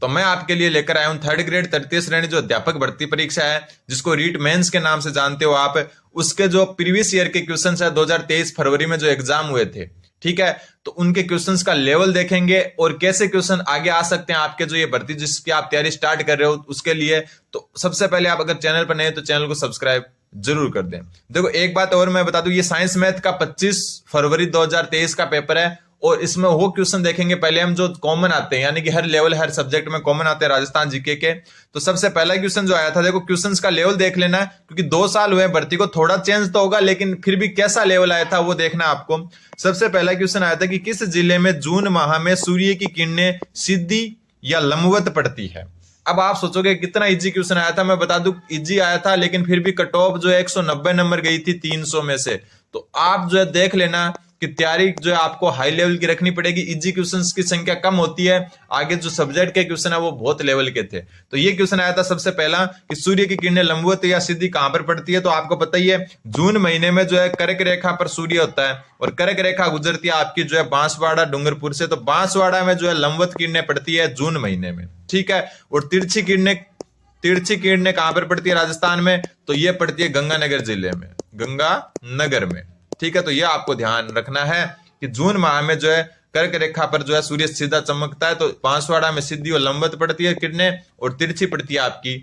तो मैं आपके लिए लेकर आया हूं 3rd ग्रेड तृतीय श्रेणी जो अध्यापक भर्ती परीक्षा है, जिसको रीट मेंस के नाम से जानते हो आप, उसके जो प्रीवियस ईयर के क्वेश्चंस है 2023 फरवरी में जो एग्जाम हुए थे, ठीक है, तो उनके क्वेश्चंस का लेवल देखेंगे और कैसे क्वेश्चन आगे आ सकते हैं आपके जो ये भर्ती जिसकी आप तैयारी स्टार्ट कर रहे हो उसके लिए। तो सबसे पहले आप अगर चैनल पर नए हैं तो चैनल को सब्सक्राइब जरूर कर दें। देखो एक बात और मैं बता दूं, ये साइंस मैथ का 25 फरवरी 2023 का पेपर है और इसमें वो क्वेश्चन देखेंगे पहले हम जो कॉमन आते हैं, यानी कि हर लेवल हर सब्जेक्ट में कॉमन आते हैं राजस्थान जीके के। तो सबसे पहला क्वेश्चन जो आया था, देखो क्वेश्चंस का लेवल देख लेना है क्योंकि 2 साल हुए भर्ती को, थोड़ा चेंज तो होगा लेकिन फिर भी कैसा लेवल आया था वो देखना आपको। सबसे पहला क्वेश्चन आया था कि किस जिले में जून माह में सूर्य की किरणें सीधी या लंबवत पड़ती है। अब आप सोचोगे कितना इजी क्वेश्चन आया था, मैं बता दूं इजी आया था लेकिन फिर भी कट ऑफ जो है 190 नंबर गई थी 300 में से। तो आप जो है देख लेना कि तैयारी जो है आपको हाई लेवल की रखनी पड़ेगी। इजी क्वेश्चंस की संख्या कम होती है, आगे जो सब्जेक्ट के क्वेश्चन है वो बहुत लेवल के थे। तो ये क्वेश्चन आया था सबसे पहला कि सूर्य की किरणें लंबवत या सीधी कहां पर पड़ती है। तो आपको पता ही है जून महीने में जो है कर्क रेखा पर सूर्य होता है और कर्क रेखा गुजरती है आपकी जो है बांसवाड़ा डूंगरपुर से। तो बांसवाड़ा में जो है लंबवत किरणें पड़ती है जून महीने में, ठीक है। और तिरछी किरणें कहां पर पड़ती है राजस्थान में, तो ये पड़ती है गंगानगर जिले में, गंगानगर में, ठीक है। तो ये आपको ध्यान रखना है कि जून माह में जो है कर्क रेखा पर जो है सूर्य सीधा चमकता है, तो बांसवाड़ा में सीधी और लंबवत पड़ती है किरणें और तिरछी पड़ती है आपकी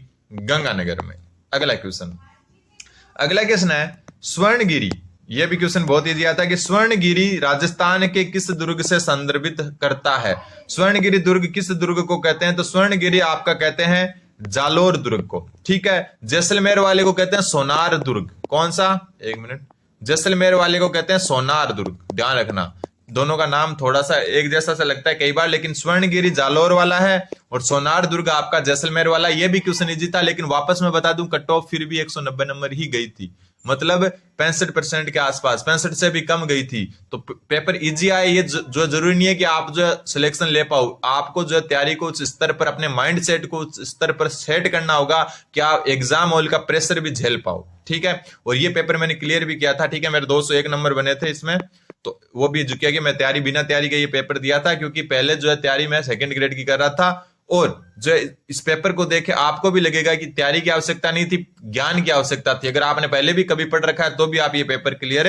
गंगानगर में। अगला क्वेश्चन है स्वर्णगिरी। यह भी क्वेश्चन बहुत इजी आता है कि स्वर्णगिरी राजस्थान के किस दुर्ग से संदर्भित करता है। स्वर्णगिरी दुर्ग किस दुर्ग को कहते हैं, तो स्वर्णगिरी आपका कहते हैं जालोर दुर्ग को, ठीक है। जैसलमेर वाले को कहते हैं सोनार दुर्ग। कौन सा, एक मिनट, जैसलमेर वाले को कहते हैं सोनार दुर्ग, ध्यान रखना। दोनों का नाम थोड़ा सा एक जैसा सा लगता है कई बार, लेकिन स्वर्णगिरी जालोर वाला है और सोनार दुर्ग आपका जैसलमेर वाला। ये भी क्वेश्चन इजी था लेकिन वापस मैं बता दूं कट ऑफ फिर भी 190 नंबर ही गई थी, मतलब 65% के आसपास, 65 से भी कम गई थी। तो पेपर इजी आए ये जो जरूरी नहीं है कि आप जो सिलेक्शन ले पाओ। आपको जो तैयारी को उस स्तर पर, अपने माइंड सेट को उस स्तर पर सेट करना होगा कि आप एग्जाम हॉल का प्रेशर भी झेल पाओ, ठीक है। और ये पेपर मैंने क्लियर भी किया था, ठीक है। मेरे 201 नंबर बने थे इसमें, तो वो भी जो किया कि मैं तैयारी बिना तैयारी के ये पेपर दिया था, क्योंकि पहले जो है तैयारी मैं 2nd ग्रेड की कर रहा था और जो इस पेपर को देखे आपको भी लगेगा कि तैयारी की आवश्यकता नहीं थी, ज्ञान की आवश्यकता थी। अगर आपने पहले भी कभी पढ़ रखा है तो भी आप ये पेपर क्लियर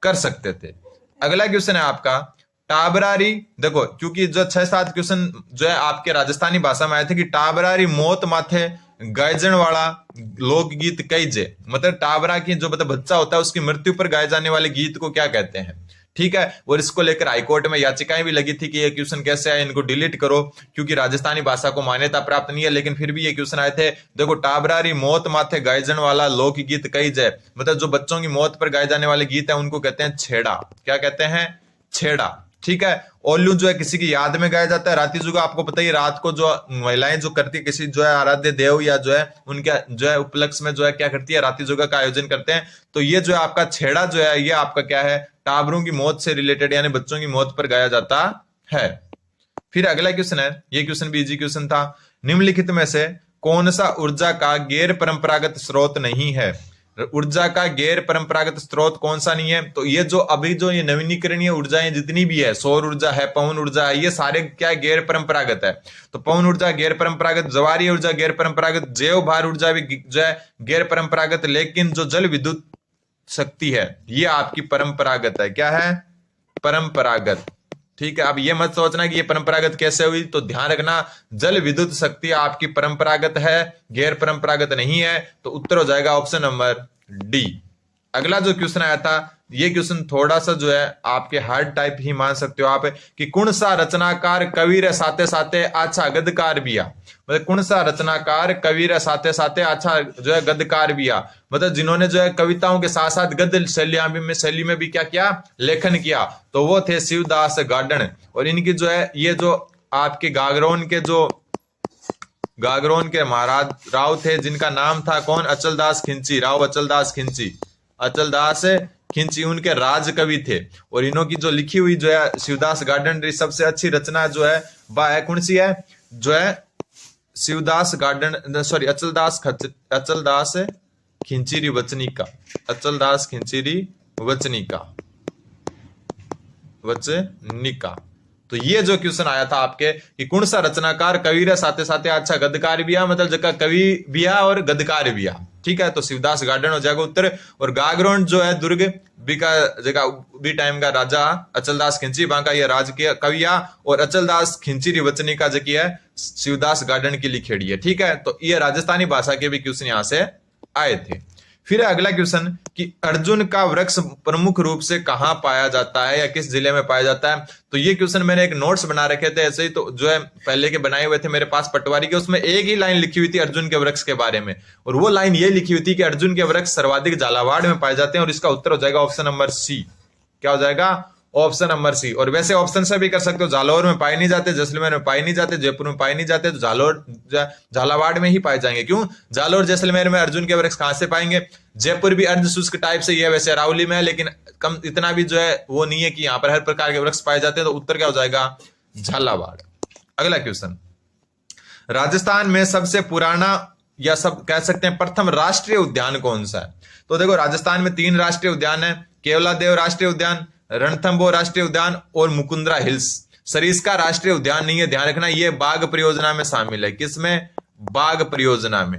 कर सकते थे। अगला क्वेश्चन है आपका टाबरारी। देखो क्योंकि जो 6-7 क्वेश्चन जो है आपके राजस्थानी भाषा में आए थे कि टाबरारी मौत माथे गायजन वाला लोकगीत कई जे, मतलब टाबरा की जो मतलब बच्चा होता है उसकी मृत्यु पर गाए जाने वाले गीत को क्या कहते हैं, ठीक है। और इसको लेकर हाईकोर्ट में याचिकाएं भी लगी थी कि ये क्वेश्चन कैसे आए, इनको डिलीट करो क्योंकि राजस्थानी भाषा को मान्यता प्राप्त नहीं है, लेकिन फिर भी ये क्वेश्चन आए थे। देखो टाबरारी मौत माथे गायजन वाला लोकगीत कई जय, मतलब जो बच्चों की मौत पर गाए जाने वाले गीत है उनको कहते हैं छेड़ा। क्या कहते हैं, छेड़ा, ठीक है। ओल्लू जो है किसी की याद में गाया जाता है। राती जुगा आपको पता ही, रात को जो महिलाएं जो करती है किसी जो है आराध्य देव या जो है उनके जो है उपलक्ष्य में जो है क्या करती है, राती जुगा का आयोजन करते हैं। तो ये जो है आपका छेड़ा जो है ये आपका क्या है, टाबरों की मौत से रिलेटेड यानी बच्चों की मौत पर गाया जाता है। फिर अगला क्वेश्चन है, ये क्वेश्चन भी इजी क्वेश्चन था, निम्नलिखित में से कौन सा ऊर्जा का गैर परंपरागत स्रोत नहीं है। ऊर्जा का गैर परंपरागत स्रोत कौन सा नहीं है, तो ये जो अभी जो ये नवीनीकरणीय ऊर्जाएं जितनी भी है, सौर ऊर्जा है, पवन ऊर्जा है, ये सारे क्या है, गैर परंपरागत है। तो पवन ऊर्जा गैर परंपरागत, ज्वारीय ऊर्जा गैर परंपरागत, जैव भार ऊर्जा भी जो है गैर परंपरागत, लेकिन जो जल विद्युत शक्ति है ये आपकी परंपरागत है। क्या है, परंपरागत, ठीक है। अब ये मत सोचना कि ये परंपरागत कैसे हुई, तो ध्यान रखना जल विद्युत शक्ति आपकी परंपरागत है, गैर परंपरागत नहीं है। तो उत्तर हो जाएगा ऑप्शन नंबर डी। अगला जो क्वेश्चन आया था ये क्वेश्चन थोड़ा सा जो है आपके हार्ड टाइप ही मान सकते हो आप, कि कौन सा रचनाकार कवि साथे साथे अच्छा गदकार बिया, मतलब कौन सा रचनाकार कवि साथे साथे अच्छा जो है गदकार बिया, मतलब जिन्होंने जो है कविताओं के साथ साथ गद्य शैली में भी क्या किया, लेखन किया। तो वो थे शिवदास गार्डन। और इनकी जो है ये जो आपके गागरोन के महाराज राव थे जिनका नाम था कौन, अचलदास खिंची, राव अचलदास खिंची उनके राज कवि थे। और इन्हों की जो लिखी हुई जो है शिवदास गार्डन सबसे अच्छी रचना जो है वह कौन सी है, जो है शिवदास गार्डन सॉरी अचलदास खिंचीरी वचनिका, अचलदास खिंचीरी वचनिका। तो ये जो क्वेश्चन आया था आपके कि कौन सा रचनाकार कवि रे साथे साथे अच्छा गद्यकार भी है, मतलब जगह कवि भी है और गद्यकार भी है, ठीक है। तो शिवदास गार्डन हो जाएगा उत्तर। और गागरोन जो है दुर्ग बी का जगह बी टाइम का राजा अचलदास खिंची बांका ये राजकीय कविया, और अचलदास खिंची री वचनी का जकी है शिवदास गार्डन की लिखेड़ी है, ठीक है। तो ये राजस्थानी भाषा के भी क्वेश्चन यहां से आए थे। फिर अगला क्वेश्चन कि अर्जुन का वृक्ष प्रमुख रूप से कहां पाया जाता है या किस जिले में पाया जाता है। तो ये क्वेश्चन मैंने एक नोट्स बना रखे थे ऐसे ही, तो जो है पहले के बनाए हुए थे मेरे पास पटवारी के, उसमें एक ही लाइन लिखी हुई थी अर्जुन के वृक्ष के बारे में, और वो लाइन ये लिखी हुई थी कि अर्जुन के वृक्ष सर्वाधिक झालावाड़ में पाए जाते हैं, और इसका उत्तर हो जाएगा ऑप्शन नंबर सी। क्या हो जाएगा? Option number C. और वैसे ऑप्शन से भी कर सकते हो, जालौर में पाए नहीं जाते, जैसलमेर में पाए नहीं जाते, जयपुर में पाए नहीं जाते, तो झालावाड़ में ही पाए जाएंगे। क्यों? जालौर जैसलमेर में अर्जुन के वृक्ष कहां से पाएंगे? जयपुर भी अर्ध शुष्क टाइप से ही है, वैसे अरावली में है, लेकिन कम इतना भी जो है वो नहीं है कि यहाँ पर हर प्रकार के वृक्ष पाए जाते हैं। तो उत्तर क्या हो जाएगा? झालावाड़। अगला क्वेश्चन, राजस्थान में सबसे पुराना या सब कह सकते हैं प्रथम राष्ट्रीय उद्यान कौन सा है? तो देखो राजस्थान में 3 राष्ट्रीय उद्यान है, केवलादेव राष्ट्रीय उद्यान, रणथंबोर राष्ट्रीय उद्यान और मुकुंदरा हिल्स। सरिस्का राष्ट्रीय उद्यान नहीं है, ध्यान रखना, ये बाघ परियोजना में शामिल है। किसमें? बाघ परियोजना में।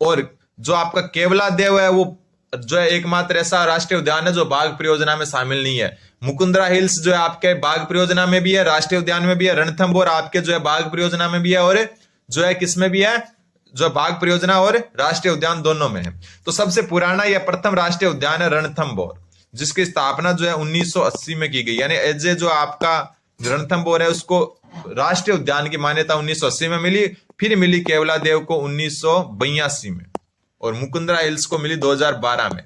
और जो आपका केवलादेव है वो जो है एकमात्र ऐसा राष्ट्रीय उद्यान है जो बाघ परियोजना में शामिल नहीं है। मुकुंदरा हिल्स जो है आपके बाघ परियोजना में भी है, राष्ट्रीय उद्यान में भी है। रणथंबोर आपके जो है बाघ परियोजना में भी है, और जो है किसमें भी है? जो बाघ परियोजना और राष्ट्रीय उद्यान दोनों में है। तो सबसे पुराना या प्रथम राष्ट्रीय उद्यान है रणथंबोर, जिसकी स्थापना जो है 1980 में की गई। यानी एजे जो आपका रणथंबोर है उसको राष्ट्रीय उद्यान की मान्यता 1980 में मिली, फिर मिली केवलादेव को 1982 में, और मुकुंदरा हिल्स को मिली 2012 में।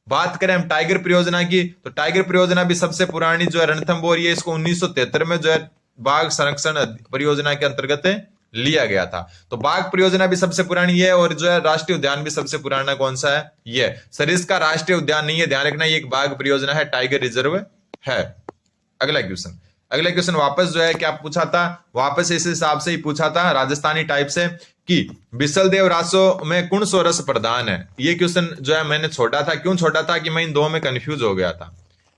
बात करें हम टाइगर परियोजना की, तो टाइगर परियोजना भी सबसे पुरानी जो है रणथंबोर, ये इसको 1973 में जो है बाघ संरक्षण परियोजना के अंतर्गत लिया गया था। तो बाघ परियोजना भी सबसे पुरानी है, और जो है राष्ट्रीय उद्यान भी सबसे पुराना कौन सा है? ये सरिस्का राष्ट्रीय उद्यान नहीं है, ध्यान रखना, ये एक बाघ परियोजना है, टाइगर रिजर्व है। अगला क्वेश्चन वापस जो है क्या पूछा था? वापस इस हिसाब से ही पूछा था राजस्थानी टाइप से कि बिसलदेव रासो में कौन सो रस प्रधान है। ये क्वेश्चन जो है मैंने छोड़ा था, क्यों छोड़ा था कि मैं इन दो में कंफ्यूज हो गया था,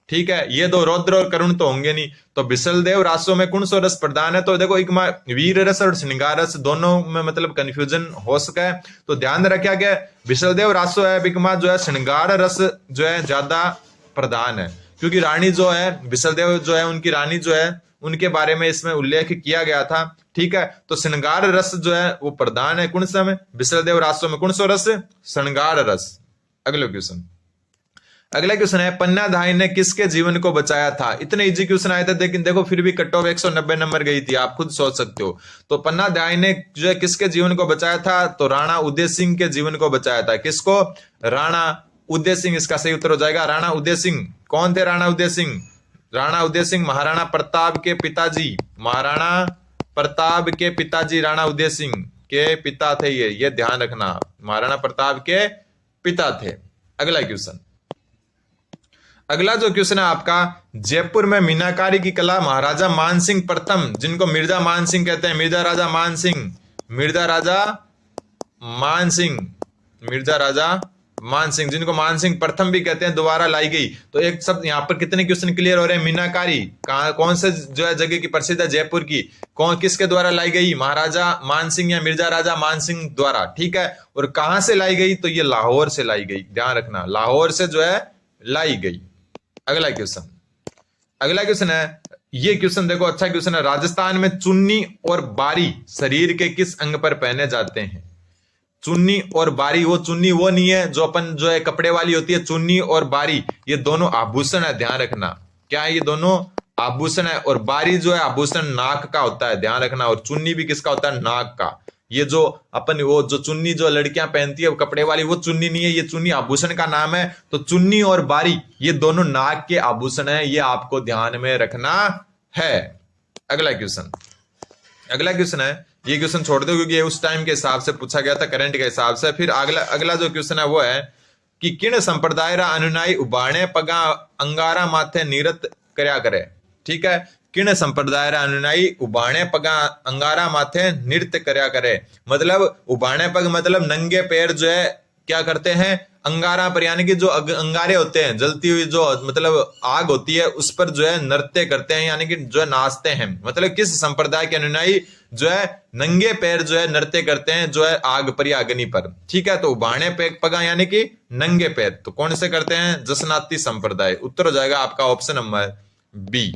ठीक है। ये दो रौद्र और करुण तो होंगे नहीं, तो बिसलदेव रासो में कौन सो रस प्रधान है? तो देखो एक वीर रस और श्रृंगार रस दोनों में मतलब कंफ्यूजन हो सका है, तो ध्यान रखा गया बिसलदेव रासो है बिकमा जो है श्रृंगार रस जो है ज्यादा प्रधान है, क्योंकि रानी जो है बिसलदेव जो है उनकी रानी जो है उनके बारे में इसमें उल्लेख किया गया था, ठीक है। तो श्रृंगार रस जो है वो प्रधान है कौन सा में? बिसलदेव रासो में कौन सो रस? श्रृंगार रस। अगला क्वेश्चन है पन्नाधाय ने किसके जीवन को बचाया था? इतने इजी क्वेश्चन आए थे, लेकिन देखो फिर भी कट ऑफ 190 नंबर गई थी, आप खुद सोच सकते हो। तो पन्नाधाय ने जो है किसके जीवन को बचाया था? तो राणा उदय सिंह के जीवन को बचाया था। किसको? राणा उदय सिंह, इसका सही उत्तर हो जाएगा राणा उदय सिंह। कौन थे राणा उदय सिंह? राणा उदय सिंह महाराणा प्रताप के पिताजी, महाराणा प्रताप के पिताजी राणा उदय सिंह के पिता थे ये ध्यान रखना, महाराणा प्रताप के पिता थे। अगला जो क्वेश्चन है आपका, जयपुर में मीनाकारी की कला महाराजा मानसिंह प्रथम, जिनको मिर्जा मानसिंह कहते हैं, मिर्जा राजा मानसिंह जिनको मानसिंह प्रथम भी कहते हैं, दोबारा लाई गई। तो एक सब यहाँ पर कितने क्वेश्चन क्लियर हो रहे हैं? मीनाकारी कौन से जो है जगह की प्रसिद्ध है? जयपुर की। कौन किसके द्वारा लाई गई? महाराजा मानसिंह या मिर्जा राजा मानसिंह द्वारा, ठीक है। और कहां से लाई गई? तो ये लाहौर से लाई गई, ध्यान रखना, लाहौर से जो है लाई गई। अगला क्वेश्चन है, ये क्वेश्चन देखो अच्छा क्वेश्चन है, राजस्थान में चुन्नी और बारी शरीर के किस अंग पर पहने जाते हैं? चुन्नी और बारी, वो चुन्नी वो नहीं है जो अपन जो है कपड़े वाली होती है, चुन्नी और बारी ये दोनों आभूषण है, ध्यान रखना। क्या है? ये दोनों आभूषण है, और बारी जो है आभूषण नाक का होता है, ध्यान रखना, और चुन्नी भी किसका होता है? नाक का। ये जो अपन वो जो चुन्नी जो लड़कियां पहनती है वो कपड़े वाली, वो चुन्नी नहीं है, ये चुन्नी आभूषण का नाम है। तो चुन्नी और बारी ये दोनों नाक के आभूषण है, ये आपको ध्यान में रखना है। अगला क्वेश्चन है, ये क्वेश्चन छोड़ दो क्योंकि ये उस टाइम के हिसाब से पूछा गया था, करंट के हिसाब से। फिर अगला जो क्वेश्चन है वो है कि किन संप्रदाय रा अनुनायी उबाणे पगा अंगारा माथे निरत करया करे, ठीक है। किन संप्रदाय रा अनुनायी उबाणे पगा अंगारा माथे नृत्य करया करे, मतलब उबाणे पग मतलब नंगे पैर जो है क्या करते हैं, अंगारा पर, यानी कि जो अंगारे होते हैं, जलती हुई जो मतलब आग होती है, उस पर जो है नृत्य करते हैं, यानी कि जो है नाचते हैं। मतलब किस संप्रदाय के अनुयायी जो है नंगे पैर जो है नृत्य करते हैं जो है आग पर या अग्नि पर। ठीक है, तो बाणे पगा यानी कि नंगे पैर, तो कौन से करते हैं, जसनाती संप्रदाय। उत्तर हो जाएगा आपका ऑप्शन नंबर बी।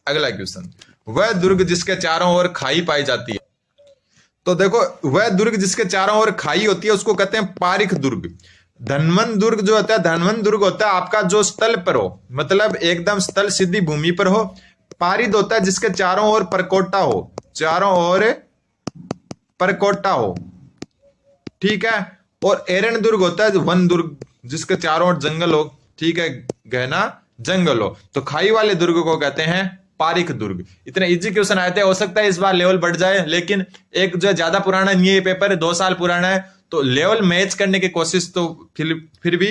अगला क्वेश्चन, वह दुर्ग जिसके चारों ओर खाई पाई जाती है। तो देखो, वह दुर्ग जिसके चारों ओर खाई होती है उसको कहते हैं पारिख दुर्ग। धनवन दुर्ग जो होता है, धनवन दुर्ग होता है आपका जो स्थल पर हो, मतलब एकदम स्थल सीधी भूमि पर हो। पारिद होता है जिसके चारों ओर परकोटा हो, चारों ओर परकोटा हो। ठीक है, और एरन दुर्ग होता है वन दुर्ग, जिसके चारों ओर जंगल हो। ठीक है, गहना जंगल हो। तो खाई वाले दुर्ग को कहते हैं पारिख दुर्ग। इतने इजी क्वेश्चन आए थे, हो सकता है इस बार लेवल बढ़ जाए, लेकिन एक जो ज्यादा पुराना नहीं है, ये पेपर 2 साल पुराना है, तो लेवल मैच करने की कोशिश तो फिर भी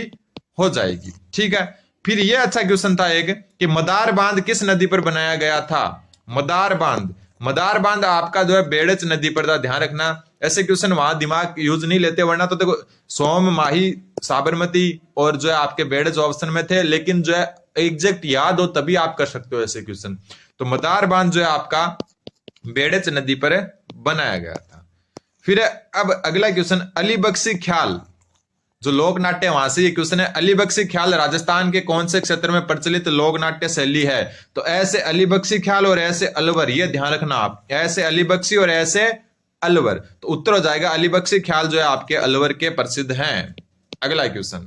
हो जाएगी। ठीक है, फिर ये अच्छा क्वेश्चन था एक कि मदार बांध किस नदी पर बनाया गया था। मदार बांध, मदार बांध आपका जो है बेड़च नदी पर था, ध्यान रखना। ऐसे क्वेश्चन वहां दिमाग यूज नहीं लेते, वरना तो देखो सोम, माही, साबरमती और जो है आपके बेड़च ऑप्शन में थे, लेकिन जो है एग्जैक्ट याद हो तभी आप कर सकते हो ऐसे क्वेश्चन। तो मदार बांध जो है आपका बेड़च नदी पर बनाया गया था। फिर अब अगला क्वेश्चन, अली बख्शी ख्याल, जो लोक नाट्य, वहां से ये क्वेश्चन है। अली बख्शी ख्याल राजस्थान के कौन से क्षेत्र में प्रचलित लोक नाट्य शैली है। तो ऐसे अली बख्शी ख्याल और ऐसे अलवर, ये ध्यान रखना आप, ऐसे अली बख्शी और ऐसे अलवर। तो उत्तर हो जाएगा अली बख्शी ख्याल जो है आपके अलवर के प्रसिद्ध हैं। अगला क्वेश्चन,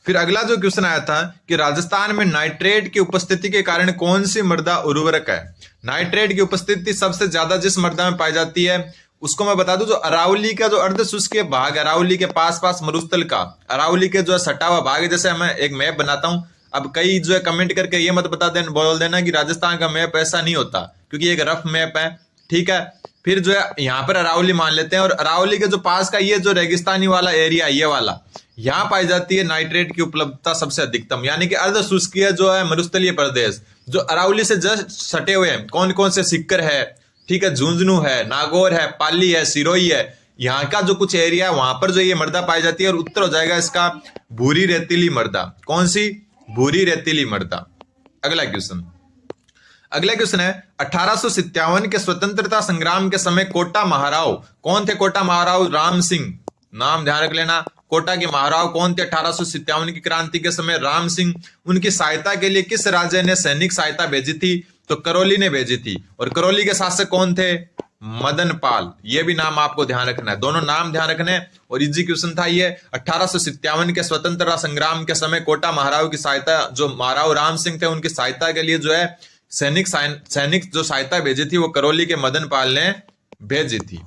फिर अगला जो क्वेश्चन आया था कि राजस्थान में नाइट्रेट की उपस्थिति के कारण कौन सी मृदा उर्वरक है। नाइट्रेट की उपस्थिति सबसे ज्यादा जिस मृदा में पाई जाती है उसको मैं बता दूं, जो अरावली का जो अर्ध शुष्क भाग, अरावली के पास मरुस्थल का, अरावली के जो सटा हुआ भाग है। जैसे मैं एक मैप बनाता हूं, अब कई जो है कमेंट करके ये मत बोल देना कि राजस्थान का मैप ऐसा नहीं होता, क्योंकि एक रफ मैप है। ठीक है, फिर जो है यहाँ पर अरावली मान लेते हैं, और अरावली के जो पास का ये जो रेगिस्तानी वाला एरिया, ये वाला, यहाँ पाई जाती है नाइट्रेट की उपलब्धता सबसे अधिकतम, यानी कि अर्ध शुष्कीय जो है मरुस्थलीय प्रदेश जो अरावली से जस्ट सटे हुए हैं। कौन कौन से, सिक्कर है, ठीक है, झुंझुनू है, नागौर है, पाली है, सिरोही है, यहाँ का जो कुछ एरिया है वहां पर जो ये मृदा पाई जाती है। और उत्तर हो जाएगा इसका भूरी रेतीली मृदा। कौन सी, भूरी रेतीली मृदा। अगला क्वेश्चन, अगला क्वेश्चन है 1857 के स्वतंत्रता संग्राम के समय कोटा महाराव कौन थे। कोटा महाराव राम सिंह, नाम ध्यान रख लेना। कोटा के महाराव कौन थे 1857 की क्रांति के समय, राम सिंह। उनकी सहायता के लिए किस राज्य ने सैनिक सहायता भेजी थी, तो करौली ने भेजी थी। और करौली के शासक कौन थे, मदन पाल। ये भी नाम आपको ध्यान रखना है, दोनों नाम ध्यान रखने। और इजी क्वेश्चन था ये, 1857 के स्वतंत्रता संग्राम के समय कोटा महाराव की सहायता, जो महाराव राम सिंह थे उनकी सहायता के लिए जो है सैनिक जो सहायता भेजी थी वो करौली के मदन पाल ने भेजी थी।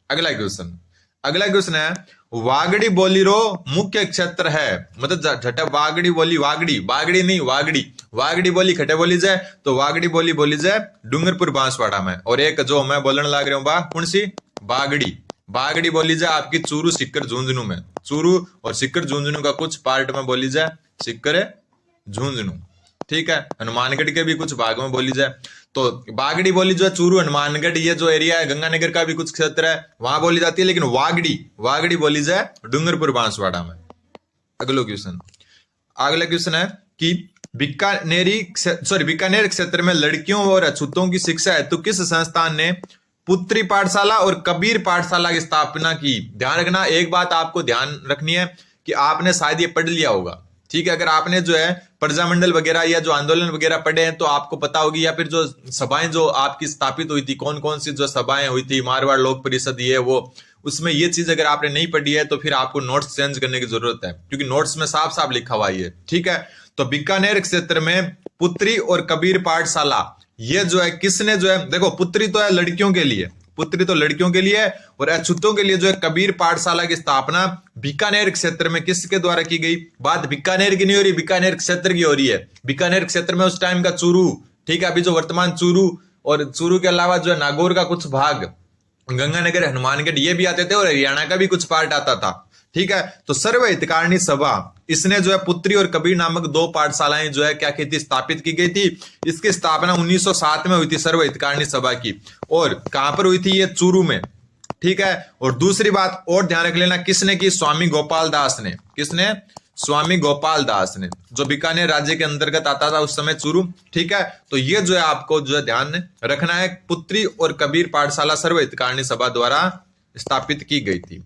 अगला क्वेश्चन, अगला क्वेश्चन है वागड़ी बोलीरो मुख्य क्षेत्र है। मतलब झटा वागड़ी बोली, वागड़ी बागड़ी नहीं, वागड़ी, वागड़ी बोली खटे बोली जाए, तो वागड़ी बोली बोली जाए डूंगरपुर बांसवाड़ा में। और एक जो मैं बोलने लग रहा हूँ बा कौन सी, बागड़ी, बागड़ी बोली जाए आपकी चूरू, सिक्कर, झुंझुनू में। चूरू और सिक्कर झुंझुनू का कुछ पार्ट में बोली जाए सिक्कर झुंझुनू। ठीक है, हनुमानगढ़ के भी कुछ भाग में बोली जाए। तो बागड़ी बोली जो है चूरू, हनुमानगढ़, ये जो एरिया है गंगानगर का भी कुछ क्षेत्र है वहां बोली जाती है, लेकिन वागड़ी बोली जाए डूंगरपुर बांसवाड़ा में। अगला क्वेश्चन है कि बीकानेर क्षेत्र में लड़कियों और अछूतों की शिक्षा हेतु किस संस्थान ने पुत्री पाठशाला और कबीर पाठशाला की स्थापना की। ध्यान रखना, एक बात आपको ध्यान रखनी है कि आपने शायद ये पढ़ लिया होगा। ठीक है, अगर आपने जो है प्रजामंडल वगैरह या जो आंदोलन वगैरह पढ़े हैं तो आपको पता होगी, या फिर जो सभाएं जो आपकी स्थापित हुई थी, कौन कौन सी जो सभाएं हुई थी, मारवाड़ लोक परिषद, ये वो, उसमें ये चीज अगर आपने नहीं पढ़ी है तो फिर आपको नोट्स चेंज करने की जरूरत है, क्योंकि नोट्स में साफ साफ लिखा हुआ है। ठीक है, तो बीकानेर क्षेत्र में पुत्री और कबीर पाठशाला, ये जो है किसने जो है, देखो पुत्री तो है लड़कियों के लिए, पुत्री तो लड़कियों के लिए, और अछूतों के लिए जो है कबीर पाठशाला की स्थापना बीकानेर क्षेत्र में किसके द्वारा की गई। बात बीकानेर की नहीं हो रही, बीकानेर क्षेत्र की हो रही है। बीकानेर क्षेत्र में उस टाइम का चूरू, ठीक है, अभी जो वर्तमान चूरू, और चूरू के अलावा जो है नागौर का कुछ भाग, गंगानगर, हनुमानगढ़, ये भी आते थे, और हरियाणा का भी कुछ पार्ट आता था। ठीक है, तो सर्व हितकारिणी सभा, इसने जो है पुत्री और कबीर नामक 2 पाठशालाएं जो है क्या की थी, स्थापित की गई थी। इसकी स्थापना 1907 में हुई थी सर्व हितकारिणी सभा की। और कहां पर हुई थी ये, चूरू में। ठीक है। और दूसरी बात और ध्यान रख लेना, किसने की? स्वामी गोपाल दास ने। किसने? स्वामी गोपाल दास ने, जो बीकानेर राज्य के अंतर्गत आता था उस समय चूरू। ठीक है, तो ये जो है आपको जो है ध्यान रखना है, पुत्री और कबीर पाठशाला सर्वहितकारिणी सभा द्वारा स्थापित की गई थी।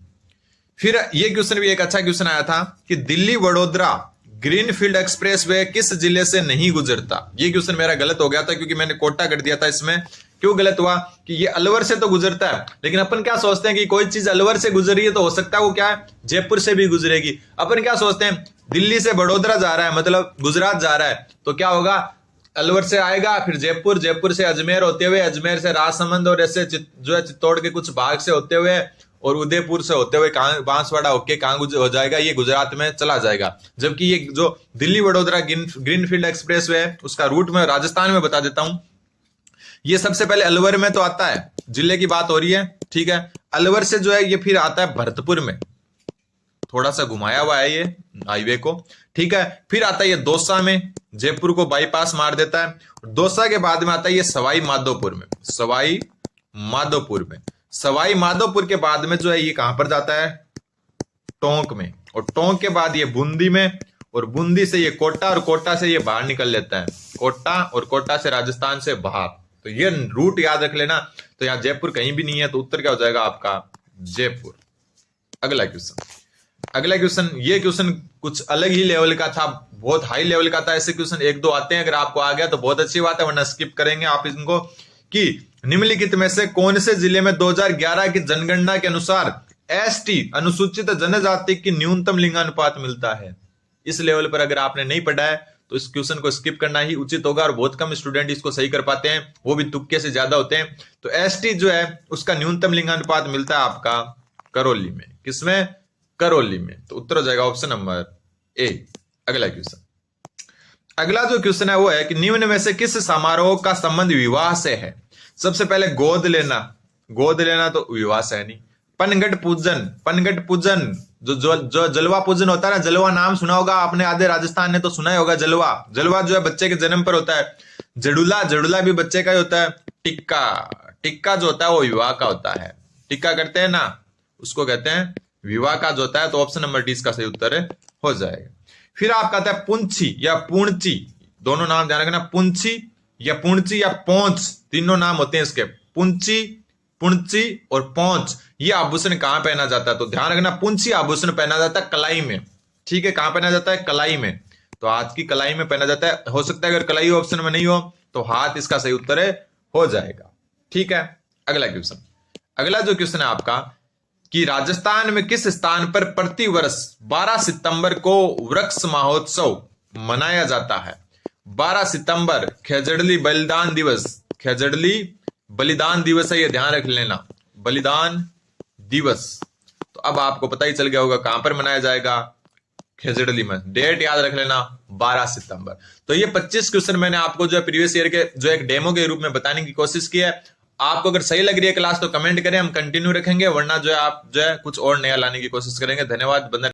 फिर ये क्वेश्चन भी एक अच्छा क्वेश्चन आया था कि Delhi Vadodara greenfield express way किस जिले से नहीं गुजरता? ये क्वेश्चन मेरा गलत हो गया था क्योंकि मैंने कोटा कर दिया था इसमें। क्यों गलत हुआ? कि ये अलवर से तो गुजरता है, लेकिन अपन क्या सोचते हैं कि कोई चीज अलवर से गुजर रही है तो हो सकता है वो क्या है, जयपुर से भी गुजरेगी। अपन क्या सोचते हैं, दिल्ली से वडोदरा जा रहा है मतलब गुजरात जा रहा है, तो क्या होगा, अलवर से आएगा, फिर जयपुर, जयपुर से अजमेर होते हुए, अजमेर से राजसमंद और ऐसे जो है चित्तौड़ के कुछ भाग से होते हुए और उदयपुर से होते हुए बांसवाड़ा होके कहां हो जाएगा, ये गुजरात में चला जाएगा। जबकि ये जो Delhi Vadodara greenfield express way है उसका रूट मैं राजस्थान में बता देता हूं। ये सबसे पहले अलवर में तो आता है, जिले की बात हो रही है। ठीक है, अलवर से जो है ये फिर आता है भरतपुर में, थोड़ा सा घुमाया हुआ है ये हाईवे को। ठीक है, फिर आता है ये दौसा में, जयपुर को बाईपास मार देता है। दौसा के बाद में आता है ये सवाई माधोपुर में, सवाई माधोपुर में। सवाई माधोपुर के बाद में जो है ये कहां पर जाता है, टोंक में, और टोंक के बाद ये बूंदी में, और बूंदी से ये कोटा, और कोटा से ये बाहर निकल लेता है, कोटा, और कोटा से राजस्थान से बाहर। तो ये रूट याद रख लेना। तो यहां जयपुर कहीं भी नहीं है, तो उत्तर क्या हो जाएगा आपका, जयपुर। अगला क्वेश्चन, अगला क्वेश्चन, ये क्वेश्चन कुछ अलग ही लेवल का था, बहुत हाई लेवल का था। ऐसे क्वेश्चन एक दो आते हैं, अगर आपको आ गया तो बहुत अच्छी बात है, वरना स्किप करेंगे आप इनको। कि निम्नलिखित में से कौन से जिले में 2011 की जनगणना के अनुसार एसटी अनुसूचित जनजाति की न्यूनतम लिंगानुपात मिलता है? इस लेवल पर अगर आपने नहीं पढ़ा है तो इस क्वेश्चन को स्किप करना ही उचित होगा, और बहुत कम स्टूडेंट इसको सही कर पाते हैं, वो भी तुक्के से ज्यादा होते हैं। तो एसटी जो है उसका न्यूनतम लिंगानुपात मिलता है आपका करौली में। किसमें? करौली में। तो उत्तर हो जाएगा ऑप्शन नंबर ए। अगला क्वेश्चन, अगला जो क्वेश्चन है वो है कि निम्न में से किस समारोह का संबंध विवाह से है? सबसे पहले गोद लेना, गोद लेना तो विवाह से है नहीं। पनघट पूजन, पनघट पूजन जो जलवा पूजन होता है ना, जलवा नाम सुना होगा आपने, आधे राजस्थान ने तो सुना ही होगा जलवा। जलवा जो है बच्चे के जन्म पर होता है। जडुला, जडुला भी बच्चे का ही होता है। टिक्का, टिक्का जो होता है वो विवाह का होता है। टिक्का करते हैं ना, उसको कहते हैं विवाह का जो होता है। तो ऑप्शन नंबर डी इसका सही उत्तर हो जाएगा। फिर आपका आता है पुंछी या पूर्णची, दोनों नाम ध्यान रखना, पुंछी या पूर्णची या पौंच, तीनों नाम होते हैं इसके, पुंछी, पुंछी और पौंच। ये आभूषण कहां पहना जाता है? तो ध्यान रखना, पुंछी आभूषण पहना जाता है कलाई में। ठीक है, कहां पहना जाता है? कलाई में। तो हाथ की कलाई में पहना जाता है। हो सकता है अगर कलाई ऑप्शन में नहीं हो तो हाथ इसका सही उत्तर हो जाएगा। ठीक है, अगला क्वेश्चन, अगला जो क्वेश्चन है आपका कि राजस्थान में किस स्थान पर प्रति वर्ष 12 सितंबर को वृक्ष महोत्सव मनाया जाता है? 12 सितंबर खेजड़ली बलिदान दिवस, खेजड़ली बलिदान दिवस है, ये ध्यान रख लेना, बलिदान दिवस। तो अब आपको पता ही चल गया होगा कहां पर मनाया जाएगा, खेजड़ली में। डेट याद रख लेना 12 सितंबर। तो ये 25 क्वेश्चन मैंने आपको जो है प्रीवियस ईयर के जो एक डेमो के रूप में बताने की कोशिश की है। आपको अगर सही लग रही है क्लास तो कमेंट करें, हम कंटिन्यू रखेंगे, वरना जो है आप जो है कुछ और नया लाने की कोशिश करेंगे। धन्यवाद।